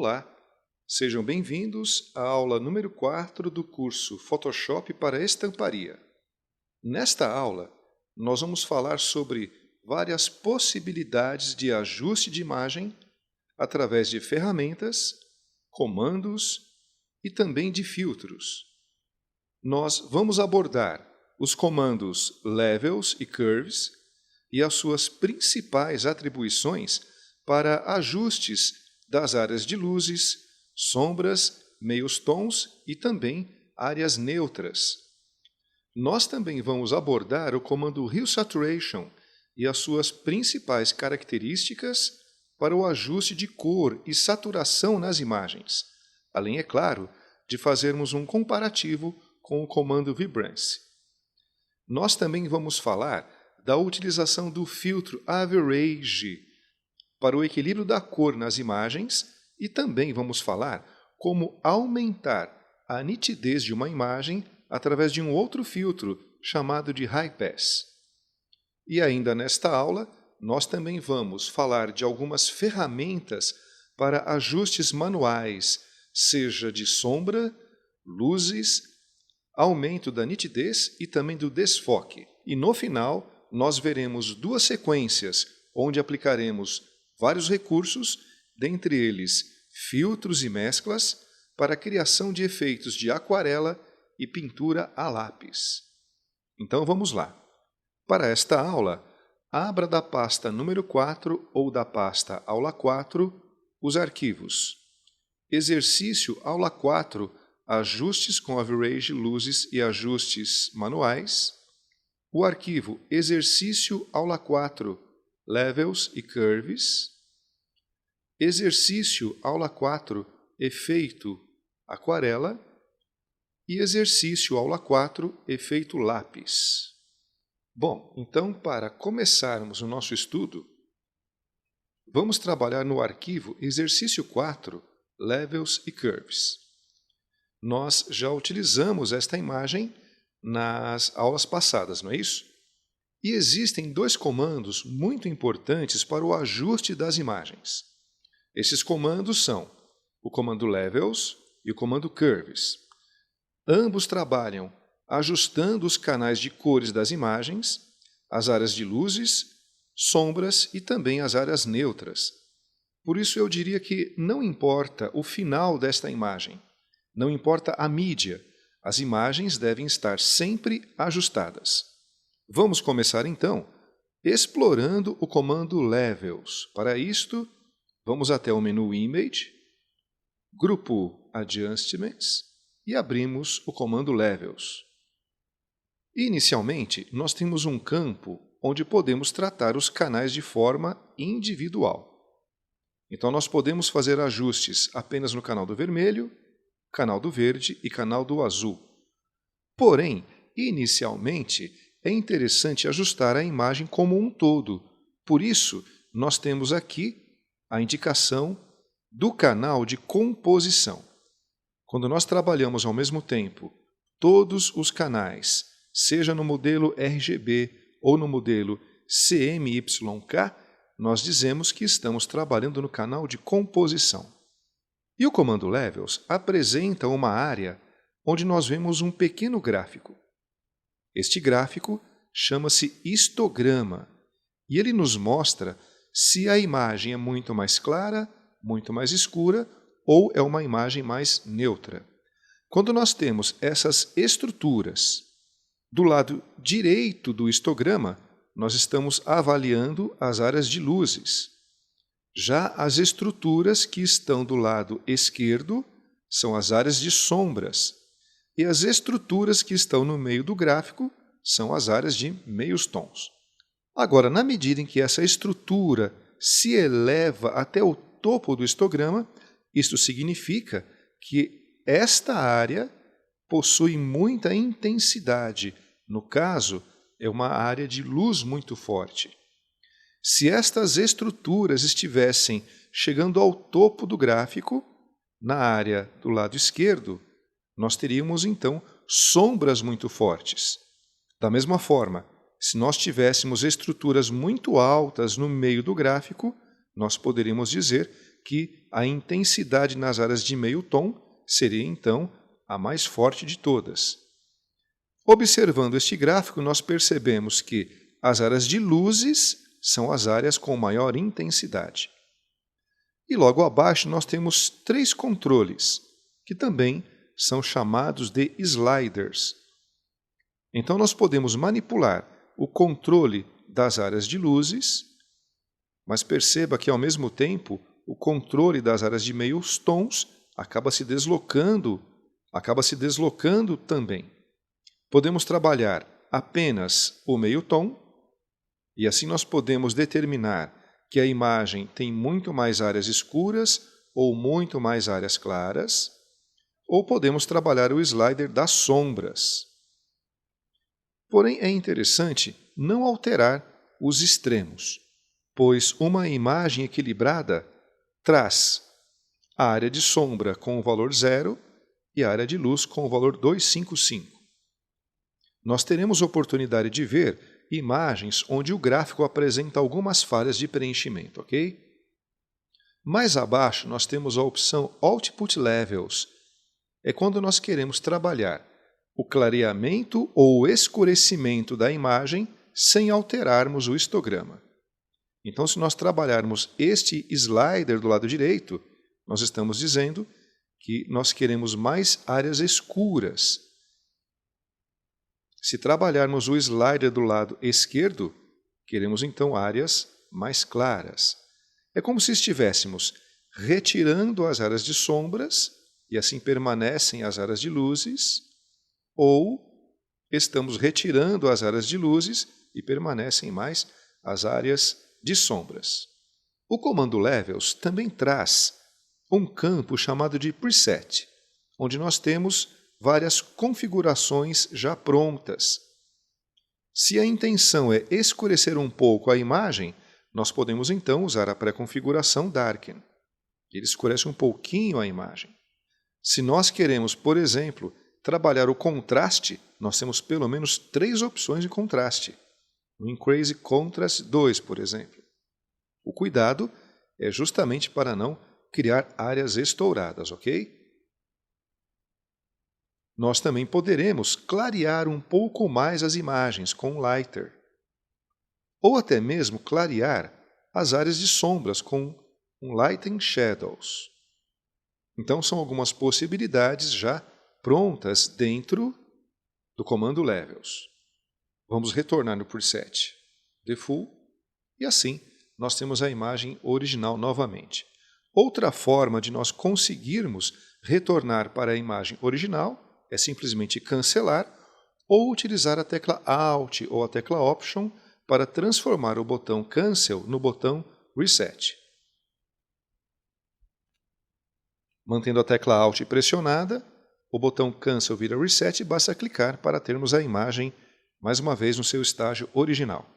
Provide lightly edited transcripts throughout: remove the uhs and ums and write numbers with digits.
Olá, sejam bem-vindos à aula número 4 do curso Photoshop para Estamparia. Nesta aula, nós vamos falar sobre várias possibilidades de ajuste de imagem através de ferramentas, comandos e também de filtros. Nós vamos abordar os comandos Levels e Curves e as suas principais atribuições para ajustes das áreas de luzes, sombras, meios tons e também áreas neutras. Nós também vamos abordar o comando Hue Saturation e as suas principais características para o ajuste de cor e saturação nas imagens, além, é claro, de fazermos um comparativo com o comando Vibrance. Nós também vamos falar da utilização do filtro Average para o equilíbrio da cor nas imagens e também vamos falar como aumentar a nitidez de uma imagem através de um outro filtro chamado de High Pass. E ainda nesta aula, nós também vamos falar de algumas ferramentas para ajustes manuais, seja de sombra, luzes, aumento da nitidez e também do desfoque. E no final, nós veremos duas sequências onde aplicaremos vários recursos, dentre eles filtros e mesclas, para a criação de efeitos de aquarela e pintura a lápis. Então vamos lá. Para esta aula, abra da pasta número 4 ou da pasta aula 4 os arquivos Exercício aula 4, ajustes com average, luzes e ajustes manuais, o arquivo Exercício aula 4, Levels e Curves, Exercício aula 4, Efeito aquarela e Exercício aula 4, Efeito lápis. Bom, então para começarmos o nosso estudo, vamos trabalhar no arquivo Exercício 4, Levels e Curves. Nós já utilizamos esta imagem nas aulas passadas, não é isso? E existem dois comandos muito importantes para o ajuste das imagens. Esses comandos são o comando Levels e o comando Curves. Ambos trabalham ajustando os canais de cores das imagens, as áreas de luzes, sombras e também as áreas neutras. Por isso eu diria que não importa o final desta imagem, não importa a mídia, as imagens devem estar sempre ajustadas. Vamos começar então explorando o comando Levels. Para isto, vamos até o menu Image, Grupo Adjustments e abrimos o comando Levels. Inicialmente, nós temos um campo onde podemos tratar os canais de forma individual. Então nós podemos fazer ajustes apenas no canal do vermelho, canal do verde e canal do azul. Porém, inicialmente, é interessante ajustar a imagem como um todo. Por isso, nós temos aqui a indicação do canal de composição. Quando nós trabalhamos ao mesmo tempo todos os canais, seja no modelo RGB ou no modelo CMYK, nós dizemos que estamos trabalhando no canal de composição. E o comando Levels apresenta uma área onde nós vemos um pequeno gráfico. Este gráfico chama-se histograma e ele nos mostra se a imagem é muito mais clara, muito mais escura ou é uma imagem mais neutra. Quando nós temos essas estruturas do lado direito do histograma, nós estamos avaliando as áreas de luzes. Já as estruturas que estão do lado esquerdo são as áreas de sombras. E as estruturas que estão no meio do gráfico são as áreas de meios tons. Agora, na medida em que essa estrutura se eleva até o topo do histograma, isto significa que esta área possui muita intensidade. No caso, é uma área de luz muito forte. Se estas estruturas estivessem chegando ao topo do gráfico, na área do lado esquerdo, nós teríamos então sombras muito fortes. Da mesma forma, se nós tivéssemos estruturas muito altas no meio do gráfico, nós poderíamos dizer que a intensidade nas áreas de meio tom seria, então, a mais forte de todas. Observando este gráfico, nós percebemos que as áreas de luzes são as áreas com maior intensidade. E logo abaixo nós temos 3 controles, que também são chamados de sliders. Então nós podemos manipular o controle das áreas de luzes, mas perceba que ao mesmo tempo o controle das áreas de meios tons acaba se deslocando também. Podemos trabalhar apenas o meio tom, e assim nós podemos determinar que a imagem tem muito mais áreas escuras ou muito mais áreas claras, ou podemos trabalhar o slider das sombras. Porém, é interessante não alterar os extremos, pois uma imagem equilibrada traz a área de sombra com o valor 0 e a área de luz com o valor 255. Nós teremos oportunidade de ver imagens onde o gráfico apresenta algumas falhas de preenchimento, ok? Mais abaixo nós temos a opção Output Levels. É quando nós queremos trabalhar o clareamento ou o escurecimento da imagem sem alterarmos o histograma. Então, se nós trabalharmos este slider do lado direito, nós estamos dizendo que nós queremos mais áreas escuras. Se trabalharmos o slider do lado esquerdo, queremos então áreas mais claras. É como se estivéssemos retirando as áreas de sombras, e assim permanecem as áreas de luzes, ou estamos retirando as áreas de luzes e permanecem mais as áreas de sombras. O comando Levels também traz um campo chamado de Preset, onde nós temos várias configurações já prontas. Se a intenção é escurecer um pouco a imagem, nós podemos então usar a pré-configuração Darken. Ele escurece um pouquinho a imagem. Se nós queremos, por exemplo, trabalhar o contraste, nós temos pelo menos 3 opções de contraste. No Increase Contrast 2, por exemplo. O cuidado é justamente para não criar áreas estouradas, ok? Nós também poderemos clarear um pouco mais as imagens com Lighter. Ou até mesmo clarear as áreas de sombras com um Lighten Shadows. Então são algumas possibilidades já prontas dentro do comando Levels. Vamos retornar no preset Default e assim nós temos a imagem original novamente. Outra forma de nós conseguirmos retornar para a imagem original é simplesmente cancelar ou utilizar a tecla Alt ou a tecla Option para transformar o botão Cancel no botão Reset. Mantendo a tecla Alt pressionada, o botão Cancel vira Reset e basta clicar para termos a imagem mais uma vez no seu estágio original.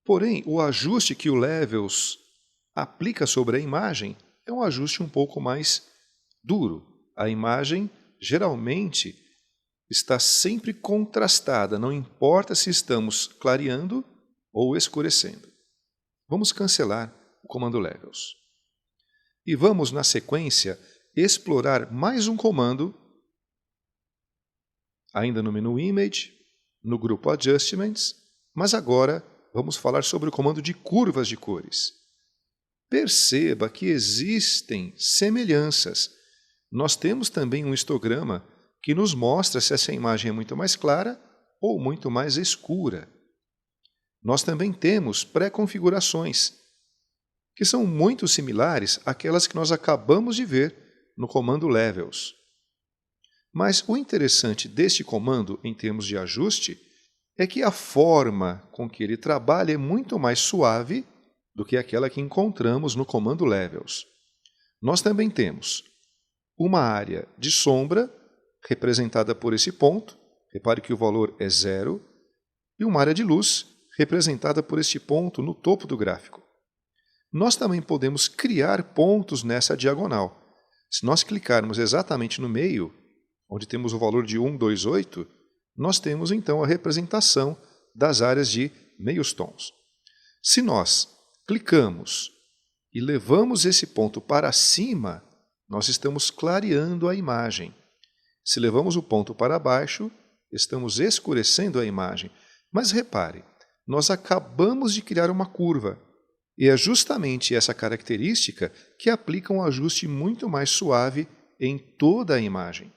Porém, o ajuste que o Levels aplica sobre a imagem é um ajuste um pouco mais duro. A imagem geralmente está sempre contrastada, não importa se estamos clareando ou escurecendo. Vamos cancelar o comando Levels. E vamos, na sequência, explorar mais um comando, ainda no menu Image, no grupo Adjustments, mas agora vamos falar sobre o comando de curvas de cores. Perceba que existem semelhanças. Nós temos também um histograma que nos mostra se essa imagem é muito mais clara ou muito mais escura. Nós também temos pré-configurações, que são muito similares àquelas que nós acabamos de ver no comando Levels. Mas o interessante deste comando, em termos de ajuste, é que a forma com que ele trabalha é muito mais suave do que aquela que encontramos no comando Levels. Nós também temos uma área de sombra, representada por esse ponto, repare que o valor é 0, e uma área de luz, representada por este ponto no topo do gráfico. Nós também podemos criar pontos nessa diagonal. Se nós clicarmos exatamente no meio, onde temos o valor de 128, nós temos então a representação das áreas de meios tons. Se nós clicamos e levamos esse ponto para cima, nós estamos clareando a imagem. Se levamos o ponto para baixo, estamos escurecendo a imagem. Mas repare, nós acabamos de criar uma curva. E é justamente essa característica que aplica um ajuste muito mais suave em toda a imagem.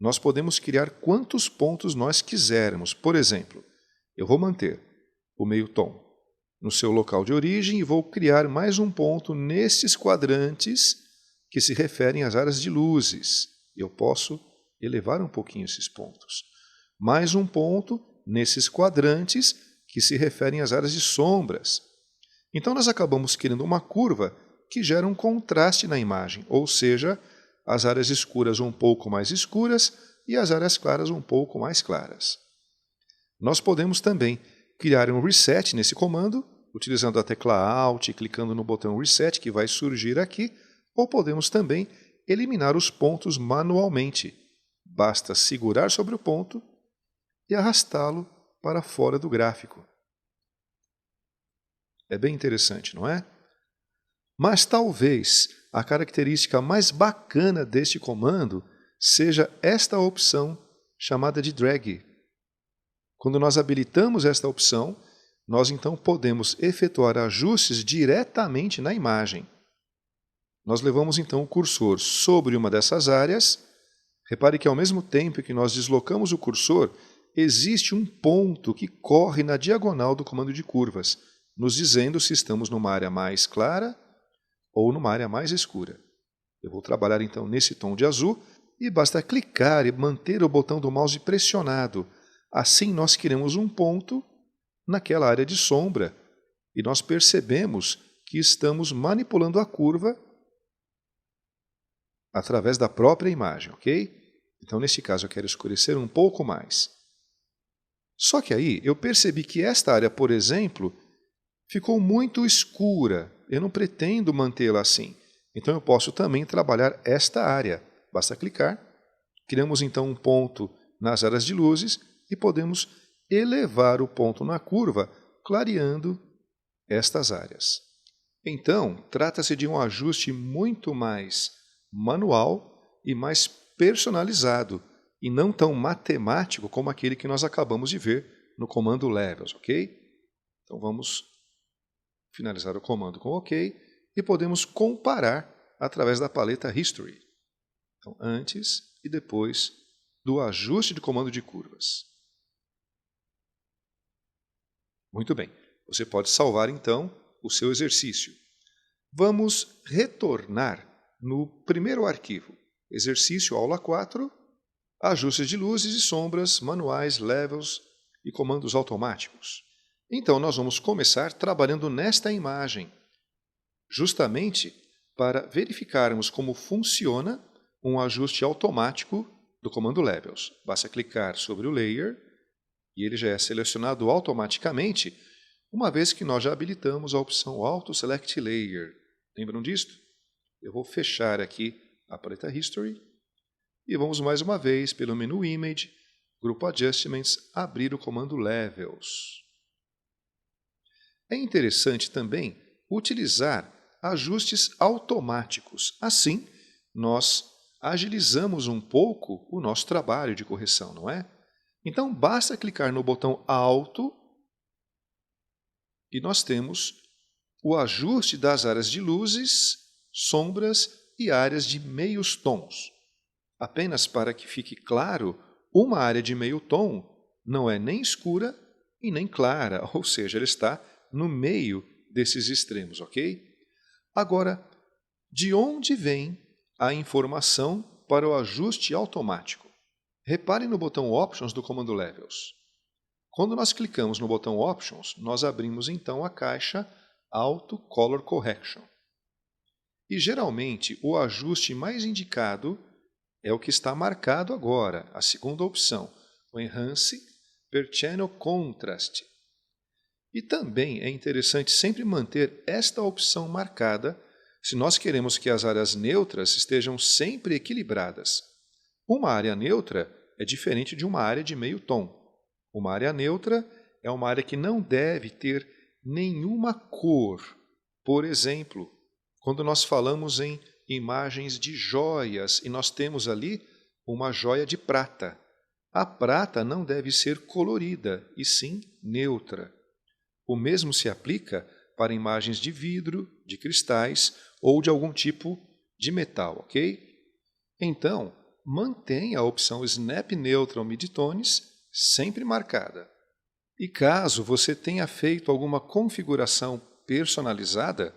Nós podemos criar quantos pontos nós quisermos. Por exemplo, eu vou manter o meio tom no seu local de origem e vou criar mais um ponto nesses quadrantes que se referem às áreas de luzes. Eu posso elevar um pouquinho esses pontos. Mais um ponto nesses quadrantes que se referem às áreas de sombras. Então nós acabamos criando uma curva que gera um contraste na imagem, ou seja, as áreas escuras um pouco mais escuras e as áreas claras um pouco mais claras. Nós podemos também criar um reset nesse comando, utilizando a tecla Alt e clicando no botão Reset, que vai surgir aqui, ou podemos também eliminar os pontos manualmente. Basta segurar sobre o ponto e arrastá-lo para fora do gráfico. É bem interessante, não é? Mas talvez a característica mais bacana deste comando seja esta opção chamada de drag. Quando nós habilitamos esta opção, nós então podemos efetuar ajustes diretamente na imagem. Nós levamos então o cursor sobre uma dessas áreas. Repare que ao mesmo tempo que nós deslocamos o cursor, existe um ponto que corre na diagonal do comando de curvas, nos dizendo se estamos numa área mais clara ou numa área mais escura. Eu vou trabalhar então nesse tom de azul e basta clicar e manter o botão do mouse pressionado. Assim nós criamos um ponto naquela área de sombra e nós percebemos que estamos manipulando a curva através da própria imagem, ok? Então nesse caso eu quero escurecer um pouco mais. Só que aí eu percebi que esta área, por exemplo, ficou muito escura. Eu não pretendo mantê-la assim. Então eu posso também trabalhar esta área. Basta clicar, criamos então um ponto nas áreas de luzes e podemos elevar o ponto na curva, clareando estas áreas. Então, trata-se de um ajuste muito mais manual e mais personalizado, e não tão matemático como aquele que nós acabamos de ver no comando Levels, ok? Então vamos finalizar o comando com OK e podemos comparar através da paleta History. Então, antes e depois do ajuste de comando de curvas. Muito bem, você pode salvar então o seu exercício. Vamos retornar no primeiro arquivo, exercício aula 4, ajustes de luzes e sombras, manuais, levels e comandos automáticos. Então nós vamos começar trabalhando nesta imagem, justamente para verificarmos como funciona um ajuste automático do comando Levels. Basta clicar sobre o layer e ele já é selecionado automaticamente, uma vez que nós já habilitamos a opção Auto Select Layer. Lembram disto? Eu vou fechar aqui a paleta History e vamos mais uma vez pelo menu Image, Grupo Adjustments, abrir o comando Levels. É interessante também utilizar ajustes automáticos. Assim, nós agilizamos um pouco o nosso trabalho de correção, não é? Então, basta clicar no botão Alto e nós temos o ajuste das áreas de luzes, sombras e áreas de meios tons. Apenas para que fique claro, uma área de meio tom não é nem escura e nem clara, ou seja, ela está no meio desses extremos, ok? Agora, de onde vem a informação para o ajuste automático? Repare no botão Options do comando Levels. Quando nós clicamos no botão Options, nós abrimos então a caixa Auto Color Correction. E geralmente o ajuste mais indicado é o que está marcado agora, a segunda opção, o Enhance per Channel Contrast. E também é interessante sempre manter esta opção marcada se nós queremos que as áreas neutras estejam sempre equilibradas. Uma área neutra é diferente de uma área de meio tom. Uma área neutra é uma área que não deve ter nenhuma cor. Por exemplo, quando nós falamos em imagens de joias e nós temos ali uma joia de prata. A prata não deve ser colorida, e sim neutra. O mesmo se aplica para imagens de vidro, de cristais ou de algum tipo de metal, ok? Então, mantenha a opção Snap Neutral Midtones sempre marcada. E caso você tenha feito alguma configuração personalizada,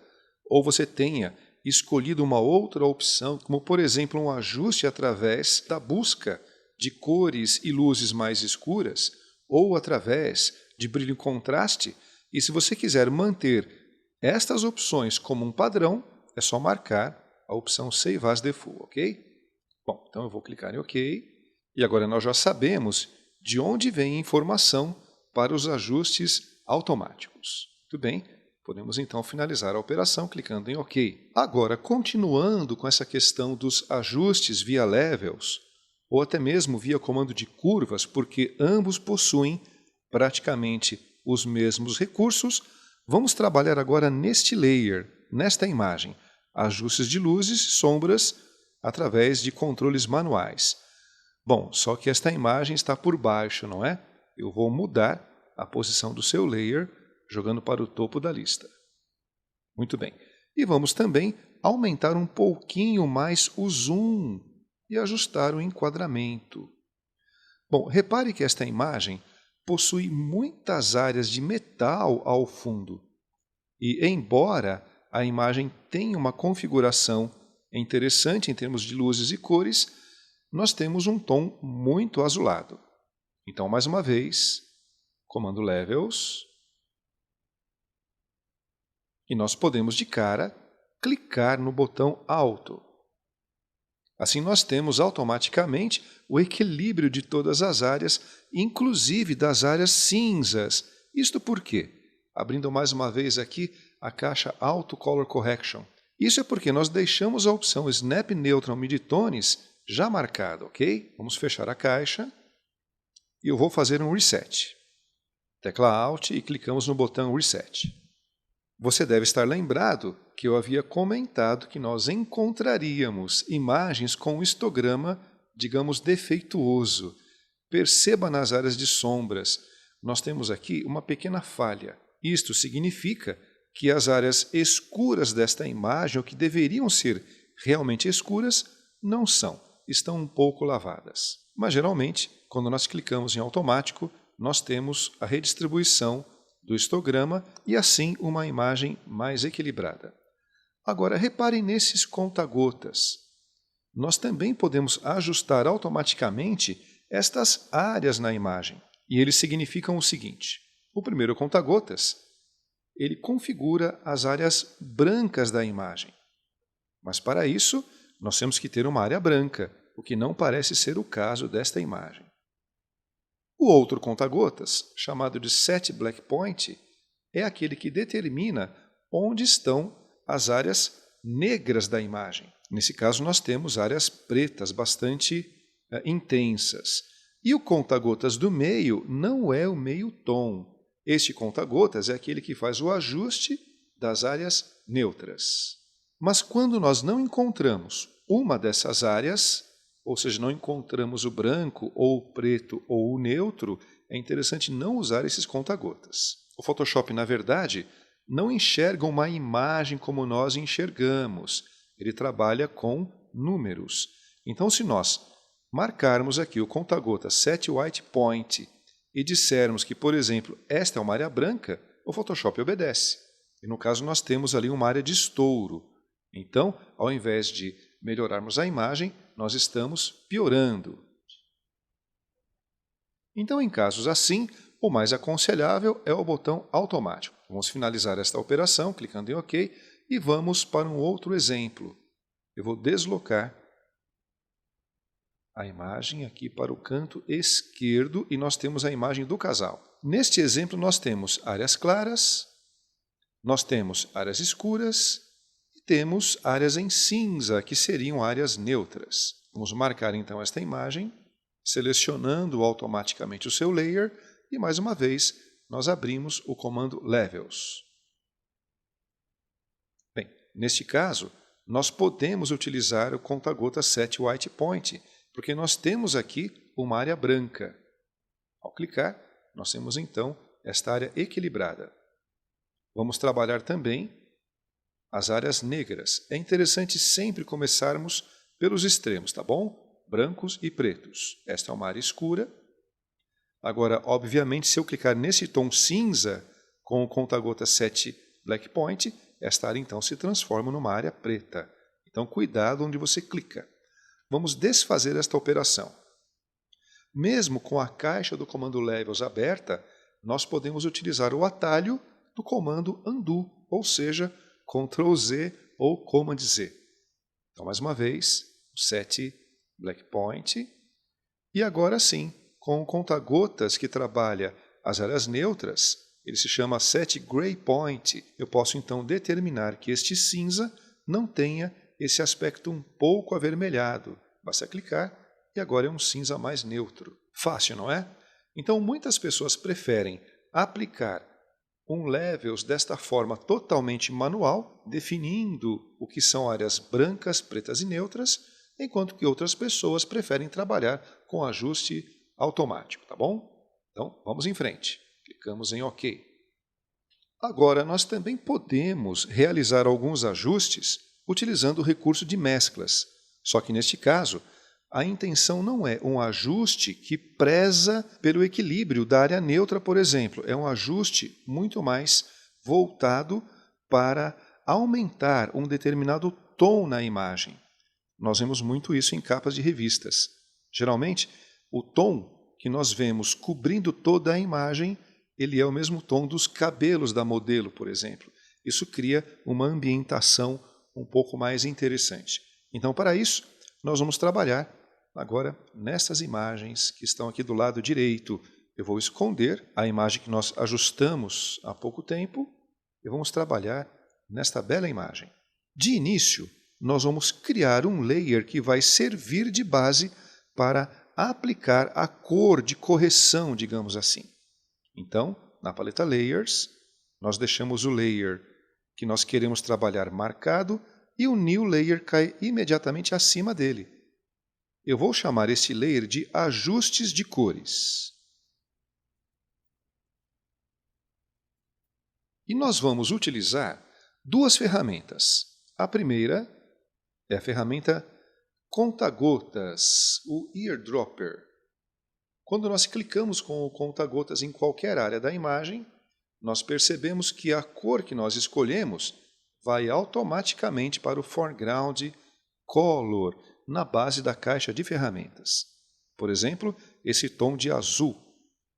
ou você tenha escolhido uma outra opção, como por exemplo um ajuste através da busca de cores e luzes mais escuras, ou através de brilho e contraste, e se você quiser manter estas opções como um padrão, é só marcar a opção Save as Default, ok? Bom, então eu vou clicar em OK, e agora nós já sabemos de onde vem a informação para os ajustes automáticos. Muito bem, podemos então finalizar a operação clicando em OK. Agora, continuando com essa questão dos ajustes via levels, ou até mesmo via comando de curvas, porque ambos possuem praticamente os mesmos recursos, vamos trabalhar agora neste layer, nesta imagem, ajustes de luzes e sombras através de controles manuais. Bom, só que esta imagem está por baixo, não é? Eu vou mudar a posição do seu layer, jogando para o topo da lista. Muito bem. E vamos também aumentar um pouquinho mais o zoom e ajustar o enquadramento. Bom, repare que esta imagem possui muitas áreas de metal ao fundo. E, embora a imagem tenha uma configuração interessante em termos de luzes e cores, nós temos um tom muito azulado. Então, mais uma vez, comando Levels, e nós podemos de cara clicar no botão Alto. Assim nós temos automaticamente o equilíbrio de todas as áreas, inclusive das áreas cinzas. Isto por quê? Abrindo mais uma vez aqui a caixa Auto Color Correction. Isso é porque nós deixamos a opção Snap Neutral Midtones já marcada, ok? Vamos fechar a caixa e eu vou fazer um Reset. Tecla Alt e clicamos no botão Reset. Você deve estar lembrado que eu havia comentado que nós encontraríamos imagens com um histograma, digamos, defeituoso. Perceba nas áreas de sombras, nós temos aqui uma pequena falha. Isto significa que as áreas escuras desta imagem, ou que deveriam ser realmente escuras, não são, estão um pouco lavadas. Mas geralmente, quando nós clicamos em automático, nós temos a redistribuição do histograma e assim uma imagem mais equilibrada. Agora, reparem nesses conta-gotas. Nós também podemos ajustar automaticamente estas áreas na imagem. E eles significam o seguinte: o primeiro conta-gotas, ele configura as áreas brancas da imagem. Mas para isso, nós temos que ter uma área branca, o que não parece ser o caso desta imagem. O outro conta-gotas, chamado de Set Black Point, é aquele que determina onde estão as áreas negras da imagem. Nesse caso, nós temos áreas pretas bastante intensas. E o conta-gotas do meio não é o meio tom. Este conta-gotas é aquele que faz o ajuste das áreas neutras. Mas quando nós não encontramos uma dessas áreas, ou seja, não encontramos o branco, ou o preto, ou o neutro, é interessante não usar esses conta-gotas. O Photoshop, na verdade, não enxerga uma imagem como nós enxergamos. Ele trabalha com números. Então, se nós marcarmos aqui o conta-gotas Set White Point e dissermos que, por exemplo, esta é uma área branca, o Photoshop obedece. E no caso nós temos ali uma área de estouro. Então, ao invés de melhorarmos a imagem, nós estamos piorando. Então, em casos assim, o mais aconselhável é o botão automático. Vamos finalizar esta operação clicando em OK e vamos para um outro exemplo. Eu vou deslocar a imagem aqui para o canto esquerdo e nós temos a imagem do casal. Neste exemplo nós temos áreas claras, nós temos áreas escuras e temos áreas em cinza, que seriam áreas neutras. Vamos marcar então esta imagem, selecionando automaticamente o seu layer e mais uma vez nós abrimos o comando Levels. Bem, neste caso, nós podemos utilizar o conta-gotas Set White Point, porque nós temos aqui uma área branca. Ao clicar, nós temos então esta área equilibrada. Vamos trabalhar também as áreas negras. É interessante sempre começarmos pelos extremos, tá bom? Brancos e pretos. Esta é uma área escura. Agora, obviamente, se eu clicar nesse tom cinza com o conta-gotas Set Black Point, esta área então se transforma numa área preta. Então, cuidado onde você clica. Vamos desfazer esta operação. Mesmo com a caixa do comando Levels aberta, nós podemos utilizar o atalho do comando Undo, ou seja, Ctrl Z ou Command Z. Então, mais uma vez, o Set Black Point. E agora sim, com o conta-gotas que trabalha as áreas neutras, ele se chama Set Gray Point. Eu posso então determinar que este cinza não tenha esse aspecto um pouco avermelhado. Basta clicar e agora é um cinza mais neutro. Fácil, não é? Então muitas pessoas preferem aplicar um Levels desta forma totalmente manual, definindo o que são áreas brancas, pretas e neutras, enquanto que outras pessoas preferem trabalhar com ajuste automático, tá bom? Então vamos em frente. Clicamos em OK. Agora, nós também podemos realizar alguns ajustes utilizando o recurso de mesclas. Só que, neste caso, a intenção não é um ajuste que preza pelo equilíbrio da área neutra, por exemplo. É um ajuste muito mais voltado para aumentar um determinado tom na imagem. Nós vemos muito isso em capas de revistas. Geralmente, o tom que nós vemos cobrindo toda a imagem, ele é o mesmo tom dos cabelos da modelo, por exemplo. Isso cria uma ambientação um pouco mais interessante. Então, para isso, nós vamos trabalhar agora nestas imagens que estão aqui do lado direito. Eu vou esconder a imagem que nós ajustamos há pouco tempo e vamos trabalhar nesta bela imagem. De início, nós vamos criar um layer que vai servir de base para aplicar a cor de correção, digamos assim. Então, na paleta Layers, nós deixamos o layer que nós queremos trabalhar marcado e o New Layer cai imediatamente acima dele. Eu vou chamar esse layer de Ajustes de Cores. E nós vamos utilizar duas ferramentas. A primeira é a ferramenta Conta-gotas, o Eardropper. Quando nós clicamos com o conta-gotas em qualquer área da imagem, nós percebemos que a cor que nós escolhemos vai automaticamente para o Foreground Color, na base da caixa de ferramentas. Por exemplo, esse tom de azul,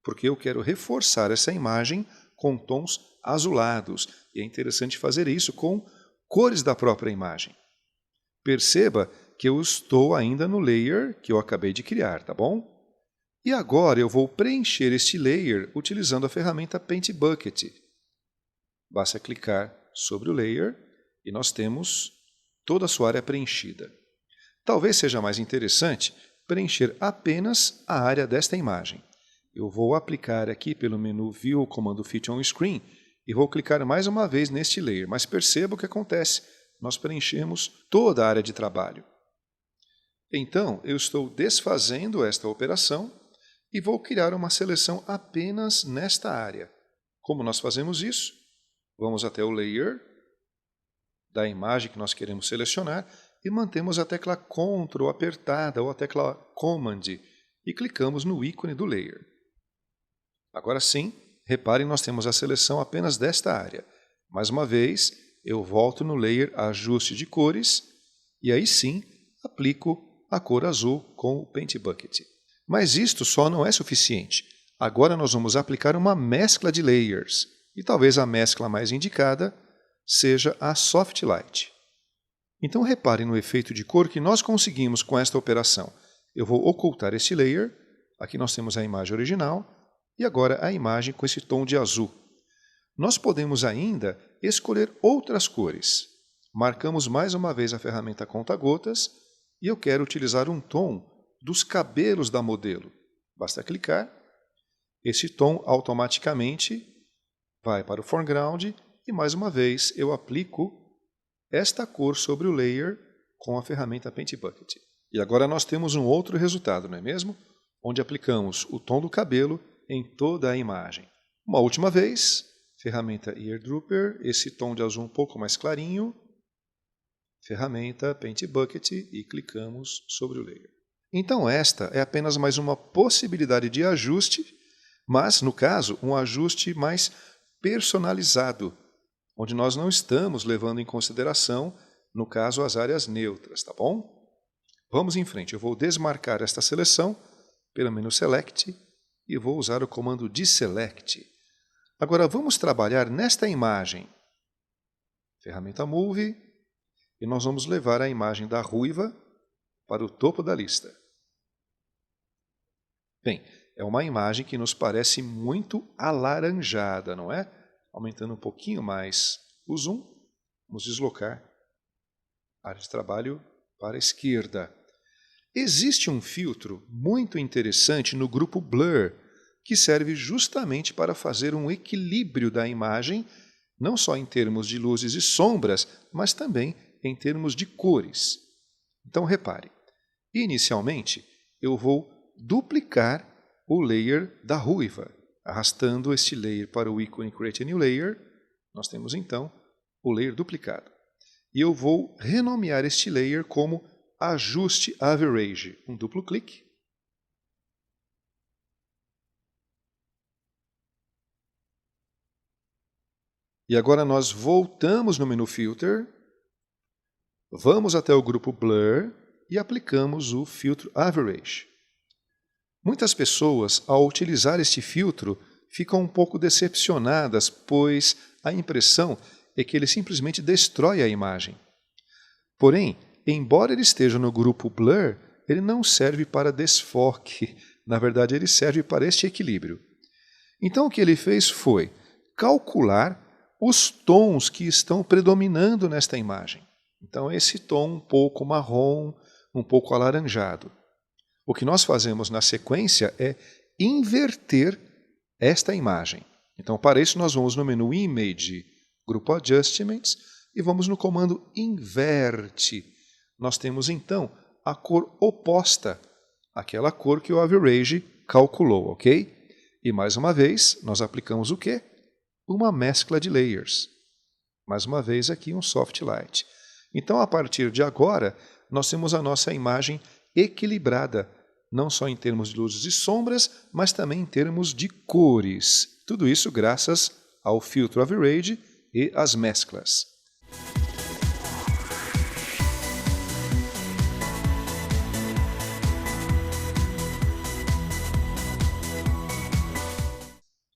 porque eu quero reforçar essa imagem com tons azulados. E é interessante fazer isso com cores da própria imagem. Perceba que eu estou ainda no layer que eu acabei de criar, tá bom? E agora eu vou preencher este layer utilizando a ferramenta Paint Bucket. Basta clicar sobre o layer e nós temos toda a sua área preenchida. Talvez seja mais interessante preencher apenas a área desta imagem. Eu vou aplicar aqui pelo menu View o comando Fit on Screen e vou clicar mais uma vez neste layer, mas perceba o que acontece. Nós preenchemos toda a área de trabalho. Então, eu estou desfazendo esta operação e vou criar uma seleção apenas nesta área. Como nós fazemos isso? Vamos até o layer da imagem que nós queremos selecionar e mantemos a tecla Ctrl apertada ou a tecla Command e clicamos no ícone do layer. Agora sim, reparem, nós temos a seleção apenas desta área. Mais uma vez, eu volto no layer Ajuste de Cores e aí sim aplico a cor azul com o Paint Bucket. Mas isto só não é suficiente. Agora nós vamos aplicar uma mescla de layers e talvez a mescla mais indicada seja a Soft Light. Então reparem no efeito de cor que nós conseguimos com esta operação. Eu vou ocultar este layer, aqui nós temos a imagem original e agora a imagem com esse tom de azul. Nós podemos ainda escolher outras cores. Marcamos mais uma vez a ferramenta Conta-gotas e eu quero utilizar um tom dos cabelos da modelo. Basta clicar, esse tom automaticamente vai para o foreground e mais uma vez eu aplico esta cor sobre o layer com a ferramenta Paint Bucket. E agora nós temos um outro resultado, não é mesmo? Onde aplicamos o tom do cabelo em toda a imagem. Uma última vez, ferramenta Eardrooper, esse tom de azul um pouco mais clarinho, ferramenta Paint Bucket e clicamos sobre o layer. Então esta é apenas mais uma possibilidade de ajuste, mas, no caso, um ajuste mais personalizado, onde nós não estamos levando em consideração, no caso, as áreas neutras, tá bom? Vamos em frente, eu vou desmarcar esta seleção pelo menu Select e vou usar o comando Deselect. Agora vamos trabalhar nesta imagem. Ferramenta Move, e nós vamos levar a imagem da ruiva para o topo da lista. Bem, é uma imagem que nos parece muito alaranjada, não é? Aumentando um pouquinho mais o zoom, vamos deslocar a área de trabalho para a esquerda. Existe um filtro muito interessante no grupo Blur, que serve justamente para fazer um equilíbrio da imagem, não só em termos de luzes e sombras, mas também em termos de cores. Então repare, inicialmente eu vou duplicar o layer da ruiva, arrastando este layer para o ícone Create a New Layer, nós temos então o layer duplicado. E eu vou renomear este layer como Ajuste Average, um duplo clique. E agora nós voltamos no menu Filter, vamos até o grupo Blur e aplicamos o filtro Average. Muitas pessoas, ao utilizar este filtro, ficam um pouco decepcionadas, pois a impressão é que ele simplesmente destrói a imagem. Porém, embora ele esteja no grupo Blur, ele não serve para desfoque. Na verdade, ele serve para este equilíbrio. Então, o que ele fez foi calcular os tons que estão predominando nesta imagem. Então, esse tom um pouco marrom, um pouco alaranjado. O que nós fazemos na sequência é inverter esta imagem. Então, para isso, nós vamos no menu Image, Grupo Adjustments, e vamos no comando Inverte. Nós temos, então, a cor oposta àquela cor que o Average calculou, ok? E, mais uma vez, nós aplicamos o quê? Uma mescla de layers. Mais uma vez, aqui um Soft Light. Então, a partir de agora, nós temos a nossa imagem equilibrada, não só em termos de luzes e sombras, mas também em termos de cores. Tudo isso graças ao filtro Average e às mesclas.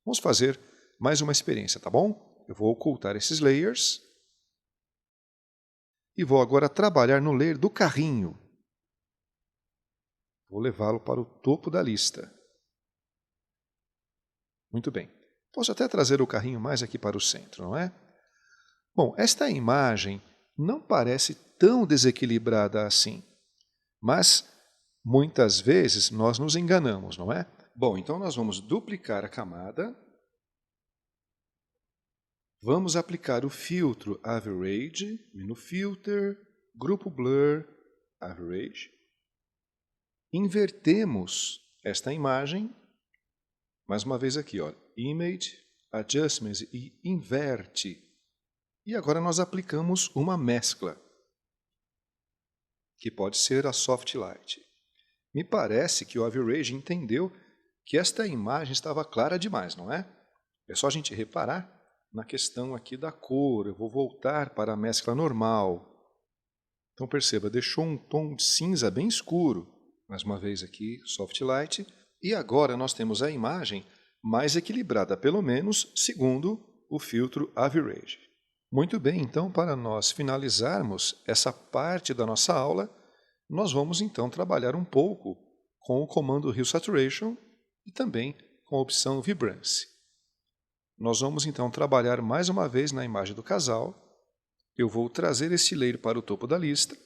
Vamos fazer mais uma experiência, tá bom? Eu vou ocultar esses layers e vou agora trabalhar no layer do carrinho. Vou levá-lo para o topo da lista. Muito bem. Posso até trazer o carrinho mais aqui para o centro, não é? Bom, esta imagem não parece tão desequilibrada assim, mas muitas vezes nós nos enganamos, não é? Bom, então nós vamos duplicar a camada, vamos aplicar o filtro Average, menu Filter, Grupo Blur, Average, invertemos esta imagem, mais uma vez aqui, ó, Image, Adjustments e Inverte. E agora nós aplicamos uma mescla, que pode ser a Soft Light. Me parece que o Average entendeu que esta imagem estava clara demais, não é? É só a gente reparar na questão aqui da cor. Eu vou voltar para a mescla normal. Então perceba, deixou um tom de cinza bem escuro. Mais uma vez aqui, Soft Light. E agora nós temos a imagem mais equilibrada, pelo menos segundo o filtro Average. Muito bem, então para nós finalizarmos essa parte da nossa aula, nós vamos então trabalhar um pouco com o comando Hue Saturation e também com a opção Vibrance. Nós vamos então trabalhar mais uma vez na imagem do casal. Eu vou trazer este layer para o topo da lista.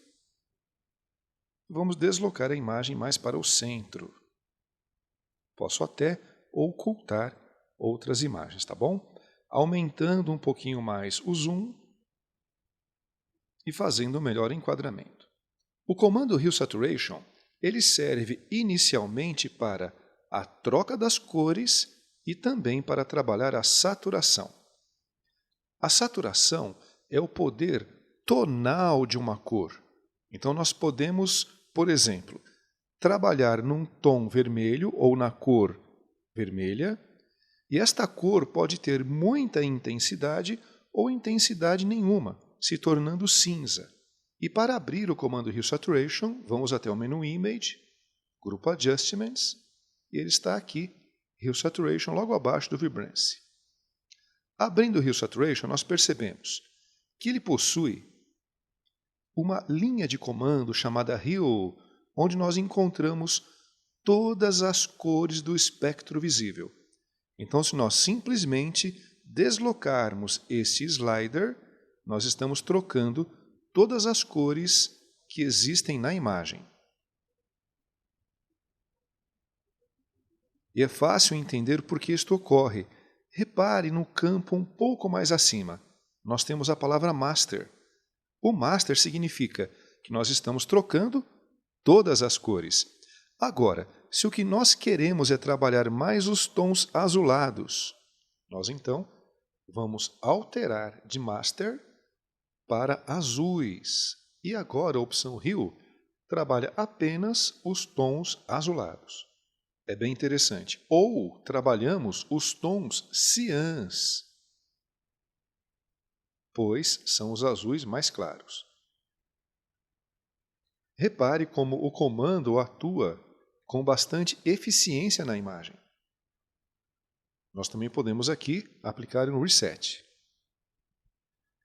Vamos deslocar a imagem mais para o centro. Posso até ocultar outras imagens, tá bom? Aumentando um pouquinho mais o zoom e fazendo um melhor enquadramento. O comando Hue Saturation ele serve inicialmente para a troca das cores e também para trabalhar a saturação. A saturação é o poder tonal de uma cor. Então nós podemos, por exemplo, trabalhar num tom vermelho ou na cor vermelha, e esta cor pode ter muita intensidade ou intensidade nenhuma, se tornando cinza. E para abrir o comando Hue Saturation, vamos até o menu Image, Grupo Adjustments, e ele está aqui, Hue Saturation, logo abaixo do Vibrance. Abrindo o Hue Saturation, nós percebemos que ele possui uma linha de comando chamada Hue, onde nós encontramos todas as cores do espectro visível. Então, se nós simplesmente deslocarmos esse slider, nós estamos trocando todas as cores que existem na imagem. E é fácil entender por que isto ocorre. Repare no campo um pouco mais acima. Nós temos a palavra Master. O Master significa que nós estamos trocando todas as cores. Agora, se o que nós queremos é trabalhar mais os tons azulados, nós então vamos alterar de Master para azuis. E agora a opção Hue trabalha apenas os tons azulados. É bem interessante. Ou trabalhamos os tons ciãs, pois são os azuis mais claros. Repare como o comando atua com bastante eficiência na imagem. Nós também podemos aqui aplicar um Reset.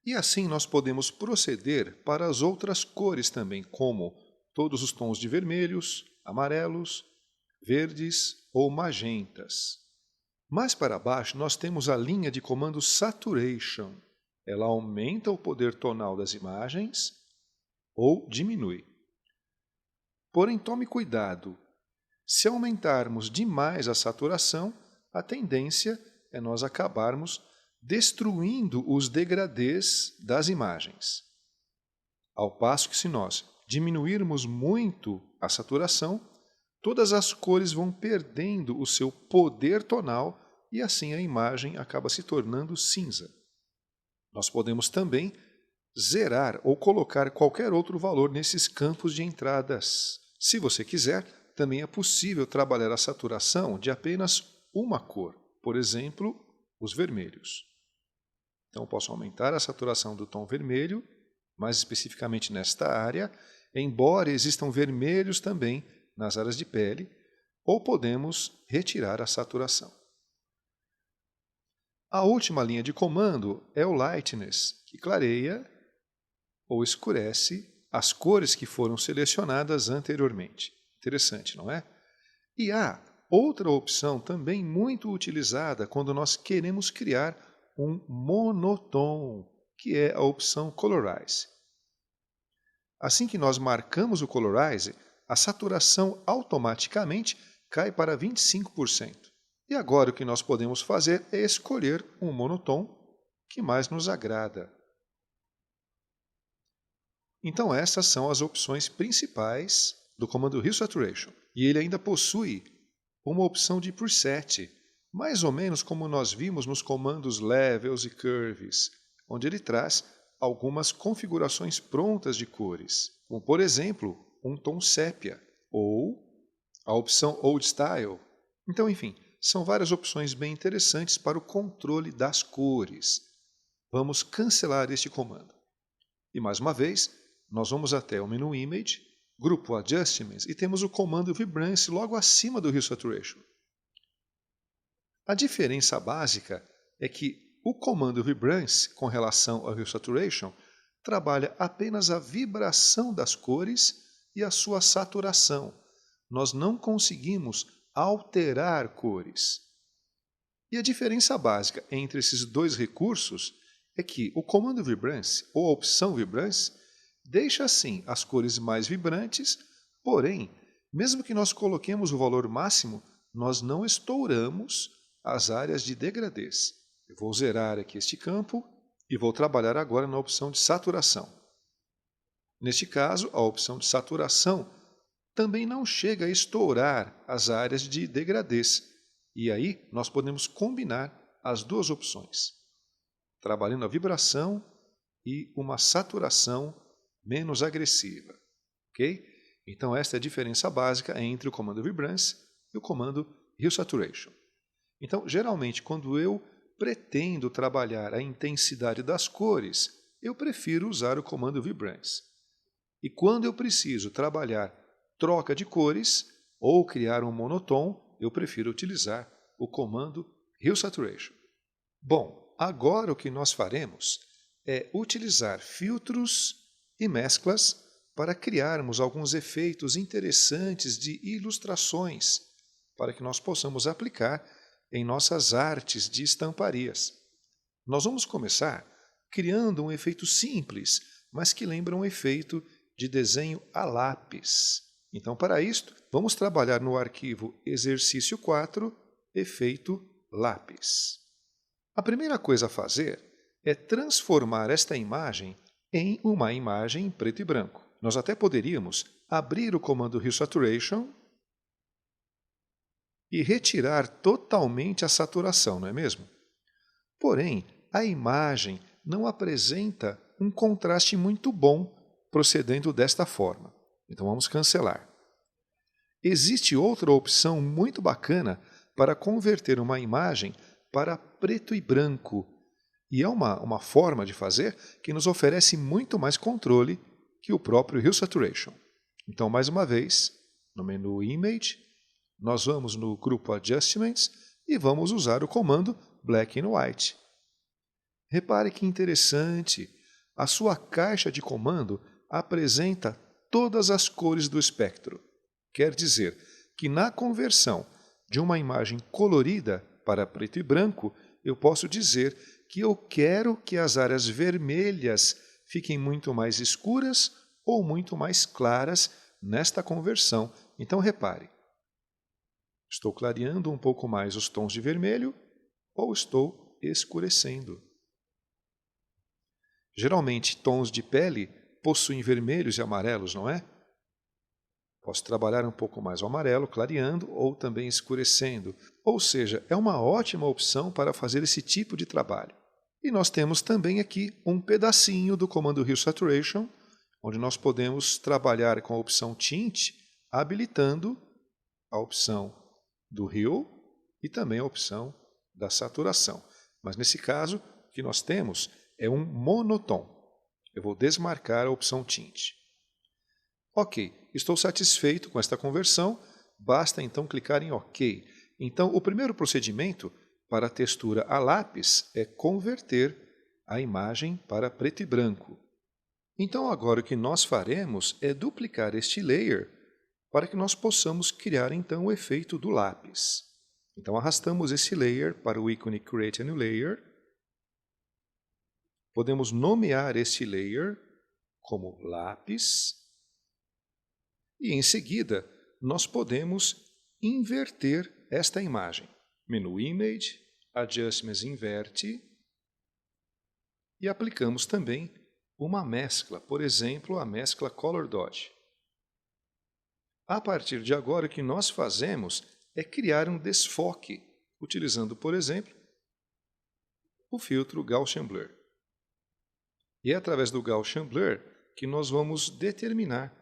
E assim nós podemos proceder para as outras cores também, como todos os tons de vermelhos, amarelos, verdes ou magentas. Mais para baixo nós temos a linha de comando Saturation. Ela aumenta o poder tonal das imagens ou diminui. Porém, tome cuidado. Se aumentarmos demais a saturação, a tendência é nós acabarmos destruindo os degradês das imagens. Ao passo que se nós diminuirmos muito a saturação, todas as cores vão perdendo o seu poder tonal e assim a imagem acaba se tornando cinza. Nós podemos também zerar ou colocar qualquer outro valor nesses campos de entradas. Se você quiser, também é possível trabalhar a saturação de apenas uma cor, por exemplo, os vermelhos. Então, posso aumentar a saturação do tom vermelho, mais especificamente nesta área, embora existam vermelhos também nas áreas de pele, ou podemos retirar a saturação. A última linha de comando é o Lightness, que clareia ou escurece as cores que foram selecionadas anteriormente. Interessante, não é? E há outra opção também muito utilizada quando nós queremos criar um monotom, que é a opção Colorize. Assim que nós marcamos o Colorize, a saturação automaticamente cai para 25%. E agora o que nós podemos fazer é escolher um monotom que mais nos agrada. Então essas são as opções principais do comando Hue Saturation. E ele ainda possui uma opção de preset, mais ou menos como nós vimos nos comandos Levels e Curves, onde ele traz algumas configurações prontas de cores, como por exemplo, um tom sépia ou a opção Old Style. Então, enfim, são várias opções bem interessantes para o controle das cores. Vamos cancelar este comando. E mais uma vez, nós vamos até o menu Image, Grupo Adjustments e temos o comando Vibrance logo acima do Hue Saturation. A diferença básica é que o comando Vibrance, com relação ao Hue Saturation, trabalha apenas a vibração das cores e a sua saturação. Nós não conseguimos alterar cores. E a diferença básica entre esses dois recursos é que o comando Vibrance, ou a opção Vibrance, deixa assim as cores mais vibrantes, porém, mesmo que nós coloquemos o valor máximo, nós não estouramos as áreas de degradês. Eu vou zerar aqui este campo e vou trabalhar agora na opção de saturação. Neste caso, a opção de saturação também não chega a estourar as áreas de degradez. E aí nós podemos combinar as duas opções, trabalhando a vibração e uma saturação menos agressiva. Ok? Então esta é a diferença básica entre o comando Vibrance e o comando Hue Saturation. Então, geralmente, quando eu pretendo trabalhar a intensidade das cores, eu prefiro usar o comando Vibrance. E quando eu preciso trabalhar troca de cores ou criar um monotom, eu prefiro utilizar o comando Hue Saturation. Bom, agora o que nós faremos é utilizar filtros e mesclas para criarmos alguns efeitos interessantes de ilustrações para que nós possamos aplicar em nossas artes de estamparias. Nós vamos começar criando um efeito simples, mas que lembra um efeito de desenho a lápis. Então, para isto, vamos trabalhar no arquivo Exercício 4, Efeito Lápis. A primeira coisa a fazer é transformar esta imagem em uma imagem em preto e branco. Nós até poderíamos abrir o comando Hue Saturation e retirar totalmente a saturação, não é mesmo? Porém, a imagem não apresenta um contraste muito bom procedendo desta forma. Então vamos cancelar. Existe outra opção muito bacana para converter uma imagem para preto e branco. E é uma forma de fazer que nos oferece muito mais controle que o próprio Hue Saturation. Então, mais uma vez, no menu Image, nós vamos no grupo Adjustments e vamos usar o comando Black and White. Repare que interessante, a sua caixa de comando apresenta todas as cores do espectro. Quer dizer que na conversão de uma imagem colorida para preto e branco, eu posso dizer que eu quero que as áreas vermelhas fiquem muito mais escuras ou muito mais claras nesta conversão. Então repare, estou clareando um pouco mais os tons de vermelho ou estou escurecendo. Geralmente, tons de pele possuem vermelhos e amarelos, não é? Posso trabalhar um pouco mais o amarelo, clareando ou também escurecendo. Ou seja, é uma ótima opção para fazer esse tipo de trabalho. E nós temos também aqui um pedacinho do comando Hue Saturation, onde nós podemos trabalhar com a opção Tint, habilitando a opção do Hue e também a opção da saturação. Mas nesse caso, o que nós temos é um monotom. Eu vou desmarcar a opção Tint. Ok, estou satisfeito com esta conversão, basta então clicar em OK. Então, o primeiro procedimento para a textura a lápis é converter a imagem para preto e branco. Então, agora o que nós faremos é duplicar este layer para que nós possamos criar então o efeito do lápis. Então, arrastamos esse layer para o ícone Create a New Layer. Podemos nomear este layer como lápis. E, em seguida, nós podemos inverter esta imagem. Menu Image, Adjustments Inverte. E aplicamos também uma mescla, por exemplo, a mescla Color Dodge. A partir de agora, o que nós fazemos é criar um desfoque, utilizando, por exemplo, o filtro Gaussian Blur. E é através do Gaussian Blur que nós vamos determinar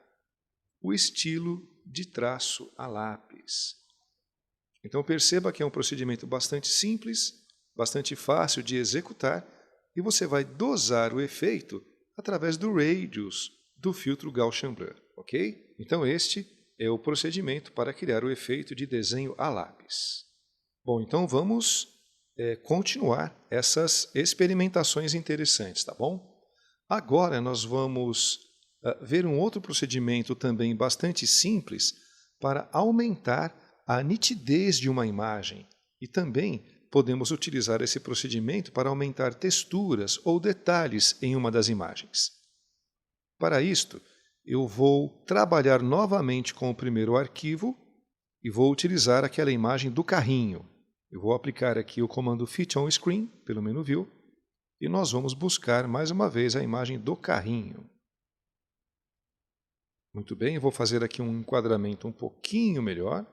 o estilo de traço a lápis. Então perceba que é um procedimento bastante simples, bastante fácil de executar, e você vai dosar o efeito através do radius do filtro Gaussian Blur, ok? Então este é o procedimento para criar o efeito de desenho a lápis. Bom, então vamos continuar essas experimentações interessantes, tá bom? Agora nós vamos ver um outro procedimento também bastante simples para aumentar a nitidez de uma imagem. E também podemos utilizar esse procedimento para aumentar texturas ou detalhes em uma das imagens. Para isto, eu vou trabalhar novamente com o primeiro arquivo e vou utilizar aquela imagem do carrinho. Eu vou aplicar aqui o comando Fit on Screen pelo menu View e nós vamos buscar mais uma vez a imagem do carrinho. Muito bem, eu vou fazer aqui um enquadramento um pouquinho melhor.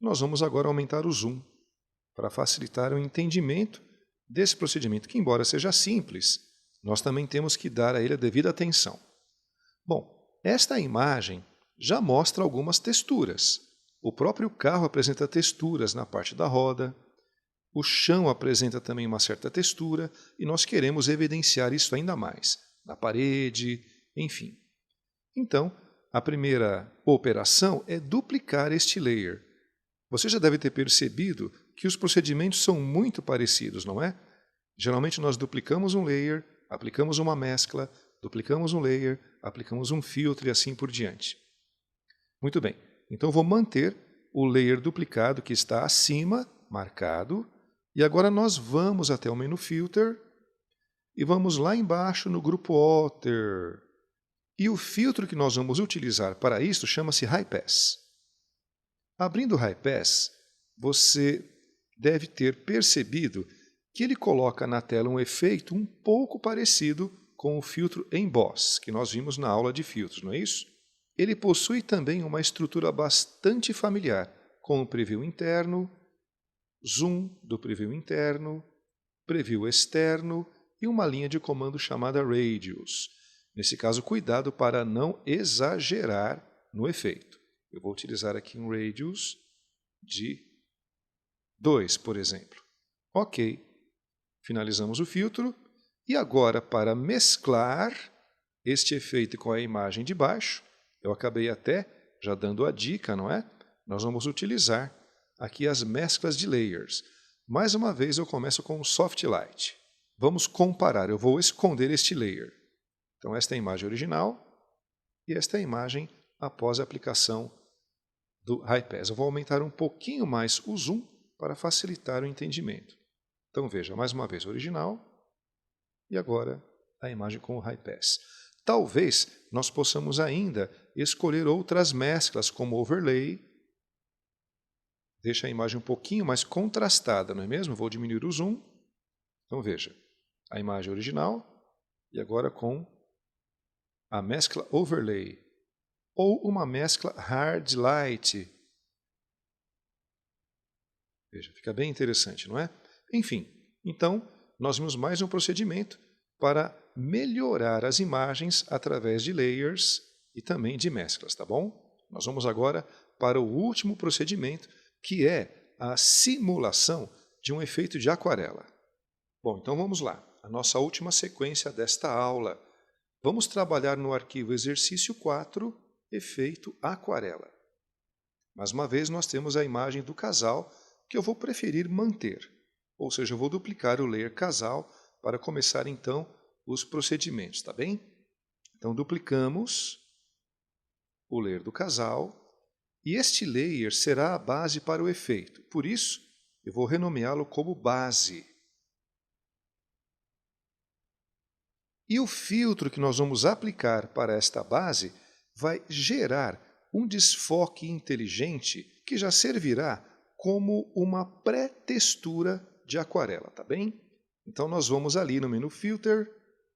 Nós vamos agora aumentar o zoom para facilitar o entendimento desse procedimento, que embora seja simples, nós também temos que dar a ele a devida atenção. Bom, esta imagem já mostra algumas texturas. O próprio carro apresenta texturas na parte da roda, o chão apresenta também uma certa textura e nós queremos evidenciar isso ainda mais, na parede, enfim. Então, a primeira operação é duplicar este layer. Você já deve ter percebido que os procedimentos são muito parecidos, não é? Geralmente nós duplicamos um layer, aplicamos uma mescla, duplicamos um layer, aplicamos um filtro e assim por diante. Muito bem, então eu vou manter o layer duplicado que está acima, marcado, e agora nós vamos até o menu Filter e vamos lá embaixo no grupo Alter. E o filtro que nós vamos utilizar para isso chama-se High Pass. Abrindo o High Pass, você deve ter percebido que ele coloca na tela um efeito um pouco parecido com o filtro Emboss, que nós vimos na aula de filtros, não é isso? Ele possui também uma estrutura bastante familiar, com o preview interno, zoom do preview interno, preview externo e uma linha de comando chamada Radius. Nesse caso, cuidado para não exagerar no efeito. Eu vou utilizar aqui um Radius de 2, por exemplo. Ok, finalizamos o filtro. E agora, para mesclar este efeito com a imagem de baixo, eu acabei até já dando a dica, não é? Nós vamos utilizar aqui as mesclas de layers. Mais uma vez eu começo com o Soft Light. Vamos comparar, eu vou esconder este layer. Então esta é a imagem original e esta é a imagem após a aplicação do High Pass. Eu vou aumentar um pouquinho mais o zoom para facilitar o entendimento. Então veja, mais uma vez original e agora a imagem com o High Pass. Talvez nós possamos ainda escolher outras mesclas como Overlay. Deixa a imagem um pouquinho mais contrastada, não é mesmo? Vou diminuir o zoom. Então veja, a imagem original e agora com a mescla Overlay ou uma mescla Hard Light. Veja, fica bem interessante, não é? Enfim, então nós vimos mais um procedimento para melhorar as imagens através de layers e também de mesclas, tá bom? Nós vamos agora para o último procedimento, que é a simulação de um efeito de aquarela. Bom, então vamos lá. A nossa última sequência desta aula. Vamos trabalhar no arquivo exercício 4, efeito aquarela. Mais uma vez nós temos a imagem do casal que eu vou preferir manter. Ou seja, eu vou duplicar o layer casal para começar então os procedimentos, tá bem? Então duplicamos o layer do casal e este layer será a base para o efeito. Por isso, eu vou renomeá-lo como base. E o filtro que nós vamos aplicar para esta base vai gerar um desfoque inteligente que já servirá como uma pré-textura de aquarela, tá bem? Então nós vamos ali no menu Filter,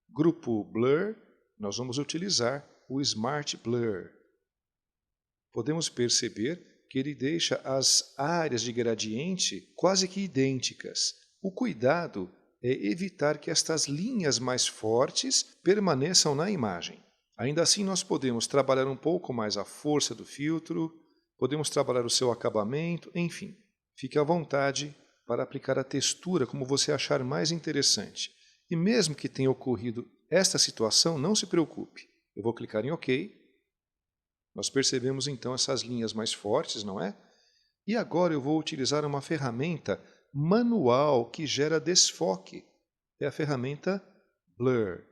grupo Blur, nós vamos utilizar o Smart Blur. Podemos perceber que ele deixa as áreas de gradiente quase que idênticas. O cuidado é evitar que estas linhas mais fortes permaneçam na imagem. Ainda assim, nós podemos trabalhar um pouco mais a força do filtro, podemos trabalhar o seu acabamento, enfim. Fique à vontade para aplicar a textura como você achar mais interessante. E mesmo que tenha ocorrido esta situação, não se preocupe. Eu vou clicar em OK. Nós percebemos então essas linhas mais fortes, não é? E agora eu vou utilizar uma ferramenta manual que gera desfoque. É a ferramenta Blur,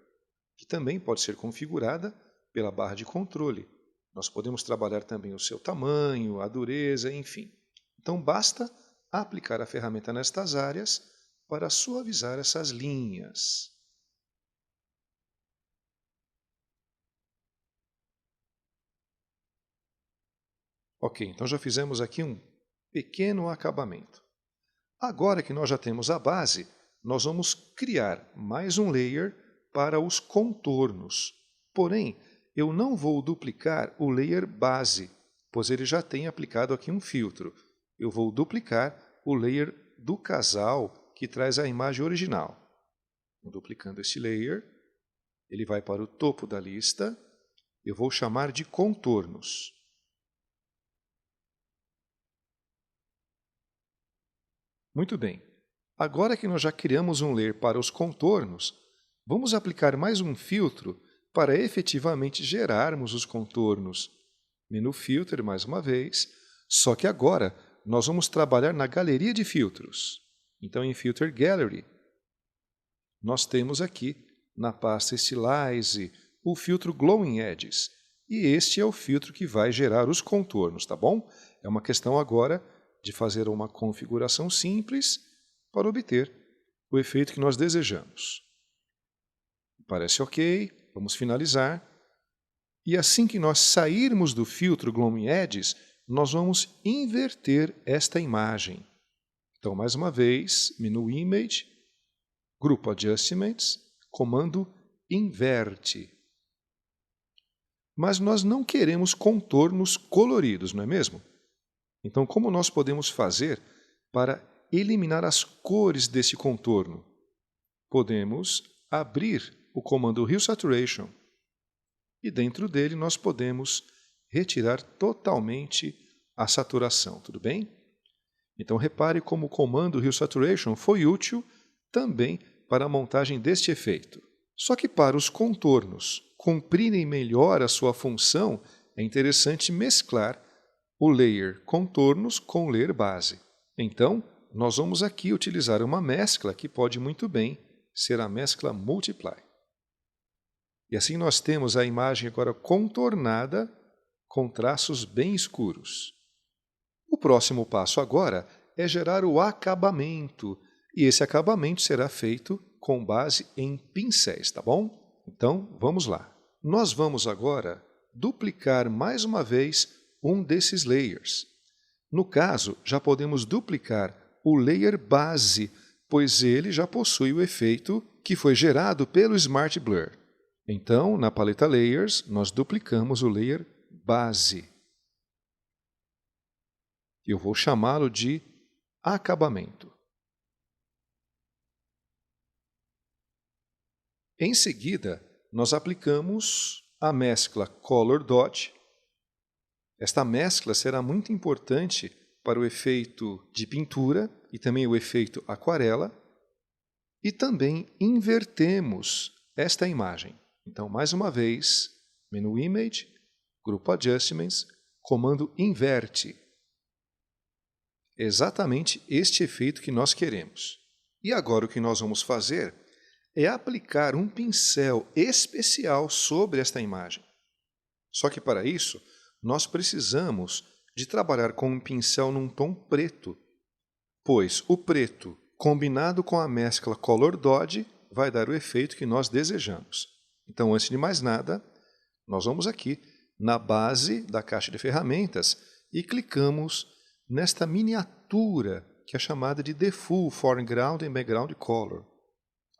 que também pode ser configurada pela barra de controle. Nós podemos trabalhar também o seu tamanho, a dureza, enfim. Então basta aplicar a ferramenta nestas áreas para suavizar essas linhas. Ok, então já fizemos aqui um pequeno acabamento. Agora que nós já temos a base, nós vamos criar mais um layer para os contornos. Porém, eu não vou duplicar o layer base, pois ele já tem aplicado aqui um filtro. Eu vou duplicar o layer do casal que traz a imagem original. Duplicando este layer, ele vai para o topo da lista. Eu vou chamar de contornos. Muito bem. Agora que nós já criamos um layer para os contornos, vamos aplicar mais um filtro para efetivamente gerarmos os contornos. Menu Filter mais uma vez, só que agora nós vamos trabalhar na galeria de filtros. Então, em Filter Gallery, nós temos aqui na pasta Stylize o filtro Glowing Edges. E este é o filtro que vai gerar os contornos, tá bom? É uma questão agora de fazer uma configuração simples para obter o efeito que nós desejamos. Parece ok, vamos finalizar. E assim que nós sairmos do filtro Glowing Edges, nós vamos inverter esta imagem. Então, mais uma vez, menu Image, grupo Adjustments, comando Inverte. Mas nós não queremos contornos coloridos, não é mesmo? Então, como nós podemos fazer para eliminar as cores desse contorno? Podemos abrir o comando Hue Saturation e dentro dele nós podemos retirar totalmente a saturação, tudo bem? Então repare como o comando Hue Saturation foi útil também para a montagem deste efeito. Só que para os contornos cumprirem melhor a sua função, é interessante mesclar o layer contornos com o layer base. Então, nós vamos aqui utilizar uma mescla que pode muito bem ser a mescla Multiply. E assim nós temos a imagem agora contornada com traços bem escuros. O próximo passo agora é gerar o acabamento, e esse acabamento será feito com base em pincéis, tá bom? Então, vamos lá. Nós vamos agora duplicar mais uma vez um desses layers. No caso, já podemos duplicar o layer base, pois ele já possui o efeito que foi gerado pelo Smart Blur. Então, na paleta Layers, nós duplicamos o layer base. Eu vou chamá-lo de acabamento. Em seguida, nós aplicamos a mescla Color Dodge. Esta mescla será muito importante para o efeito de pintura e também o efeito aquarela. E também invertemos esta imagem. Então, mais uma vez, menu Image, grupo Adjustments, comando Inverte. Exatamente este efeito que nós queremos. E agora o que nós vamos fazer é aplicar um pincel especial sobre esta imagem. Só que para isso, nós precisamos de trabalhar com um pincel num tom preto, pois o preto, combinado com a mescla Color Dodge, vai dar o efeito que nós desejamos. Então, antes de mais nada, nós vamos aqui na base da caixa de ferramentas e clicamos nesta miniatura que é chamada de Default Foreground and Background Color.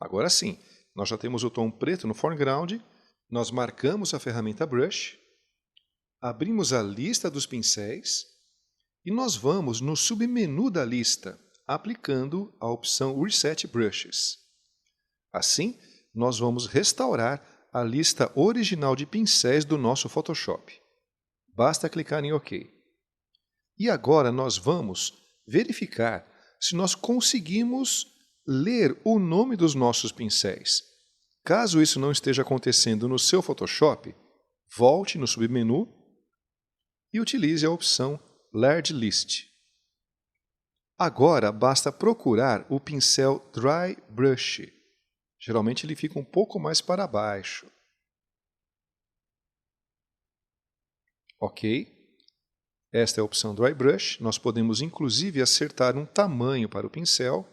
Agora sim, nós já temos o tom preto no foreground, nós marcamos a ferramenta Brush, abrimos a lista dos pincéis e nós vamos no submenu da lista, aplicando a opção Reset Brushes. Assim, nós vamos restaurar a lista original de pincéis do nosso Photoshop. Basta clicar em OK. E agora nós vamos verificar se nós conseguimos ler o nome dos nossos pincéis. Caso isso não esteja acontecendo no seu Photoshop, volte no submenu e utilize a opção Large List. Agora basta procurar o pincel Dry Brush. Geralmente ele fica um pouco mais para baixo. Ok. Esta é a opção Dry Brush. Nós podemos inclusive acertar um tamanho para o pincel.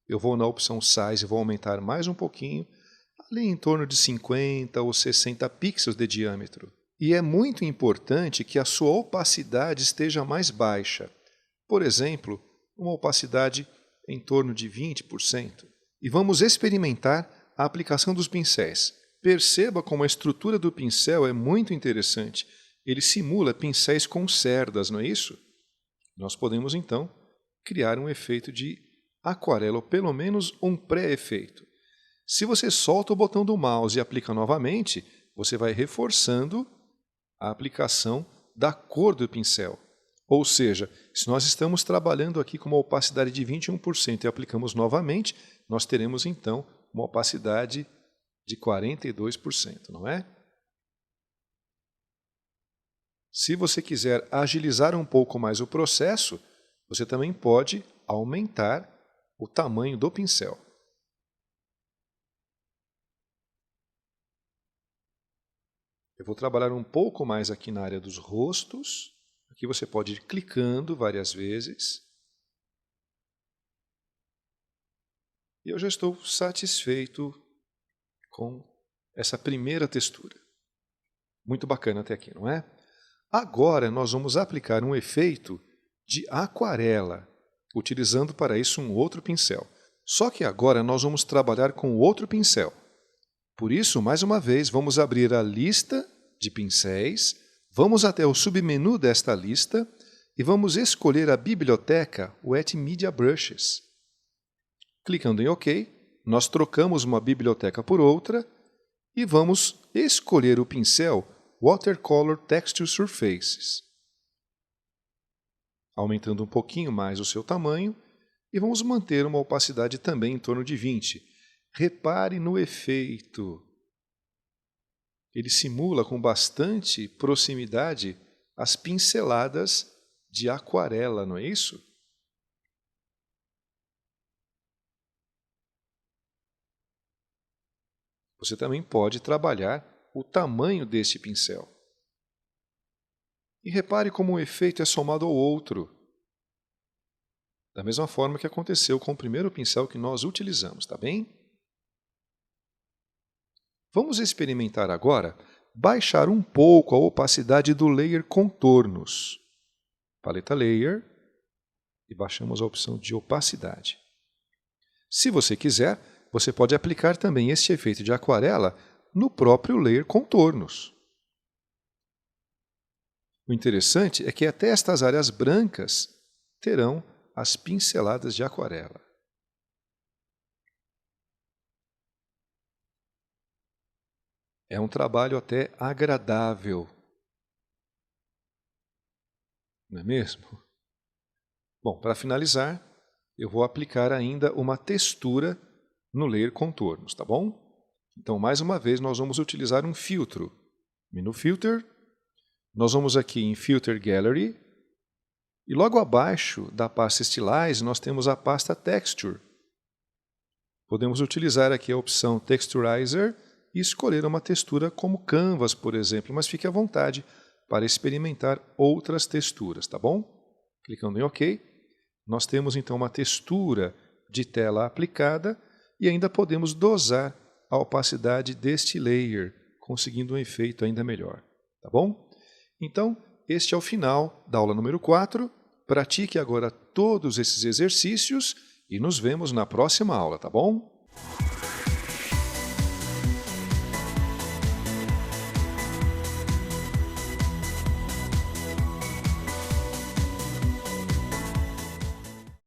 Eu vou na opção Size e vou aumentar mais um pouquinho, ali em torno de 50 ou 60 pixels de diâmetro. E é muito importante que a sua opacidade esteja mais baixa. Por exemplo, uma opacidade em torno de 20%. E vamos experimentar a aplicação dos pincéis. Perceba como a estrutura do pincel é muito interessante. Ele simula pincéis com cerdas, não é isso? Nós podemos, então, criar um efeito de aquarela, ou pelo menos um pré-efeito. Se você solta o botão do mouse e aplica novamente, você vai reforçando a aplicação da cor do pincel. Ou seja, se nós estamos trabalhando aqui com uma opacidade de 21% e aplicamos novamente, nós teremos então uma opacidade de 42%, não é? Se você quiser agilizar um pouco mais o processo, você também pode aumentar o tamanho do pincel. Eu vou trabalhar um pouco mais aqui na área dos rostos. Aqui você pode ir clicando várias vezes. E eu já estou satisfeito com essa primeira textura. Muito bacana até aqui, não é? Agora nós vamos aplicar um efeito de aquarela, utilizando para isso um outro pincel. Só que agora nós vamos trabalhar com outro pincel. Por isso, mais uma vez, vamos abrir a lista de pincéis, vamos até o submenu desta lista e vamos escolher a biblioteca Wet Media Brushes. Clicando em OK, nós trocamos uma biblioteca por outra e vamos escolher o pincel Watercolor Texture Surfaces. Aumentando um pouquinho mais o seu tamanho e vamos manter uma opacidade também em torno de 20. Repare no efeito. Ele simula com bastante proximidade as pinceladas de aquarela, não é isso? Você também pode trabalhar o tamanho deste pincel. E repare como um efeito é somado ao outro. Da mesma forma que aconteceu com o primeiro pincel que nós utilizamos, tá bem? Vamos experimentar agora baixar um pouco a opacidade do layer contornos. Paleta Layer e baixamos a opção de opacidade. Se você quiser, você pode aplicar também este efeito de aquarela no próprio layer contornos. O interessante é que até estas áreas brancas terão as pinceladas de aquarela. É um trabalho até agradável, não é mesmo? Bom, para finalizar, eu vou aplicar ainda uma textura no layer contornos, tá bom? Então, mais uma vez, nós vamos utilizar um filtro. Menu Filter, nós vamos aqui em Filter Gallery, e logo abaixo da pasta Stylize, nós temos a pasta Texture. Podemos utilizar aqui a opção Texturizer e escolher uma textura como Canvas, por exemplo, mas fique à vontade para experimentar outras texturas, tá bom? Clicando em OK, nós temos então uma textura de tela aplicada e ainda podemos dosar a opacidade deste layer, conseguindo um efeito ainda melhor, tá bom? Então, este é o final da aula número 4. Pratique agora todos esses exercícios e nos vemos na próxima aula, tá bom?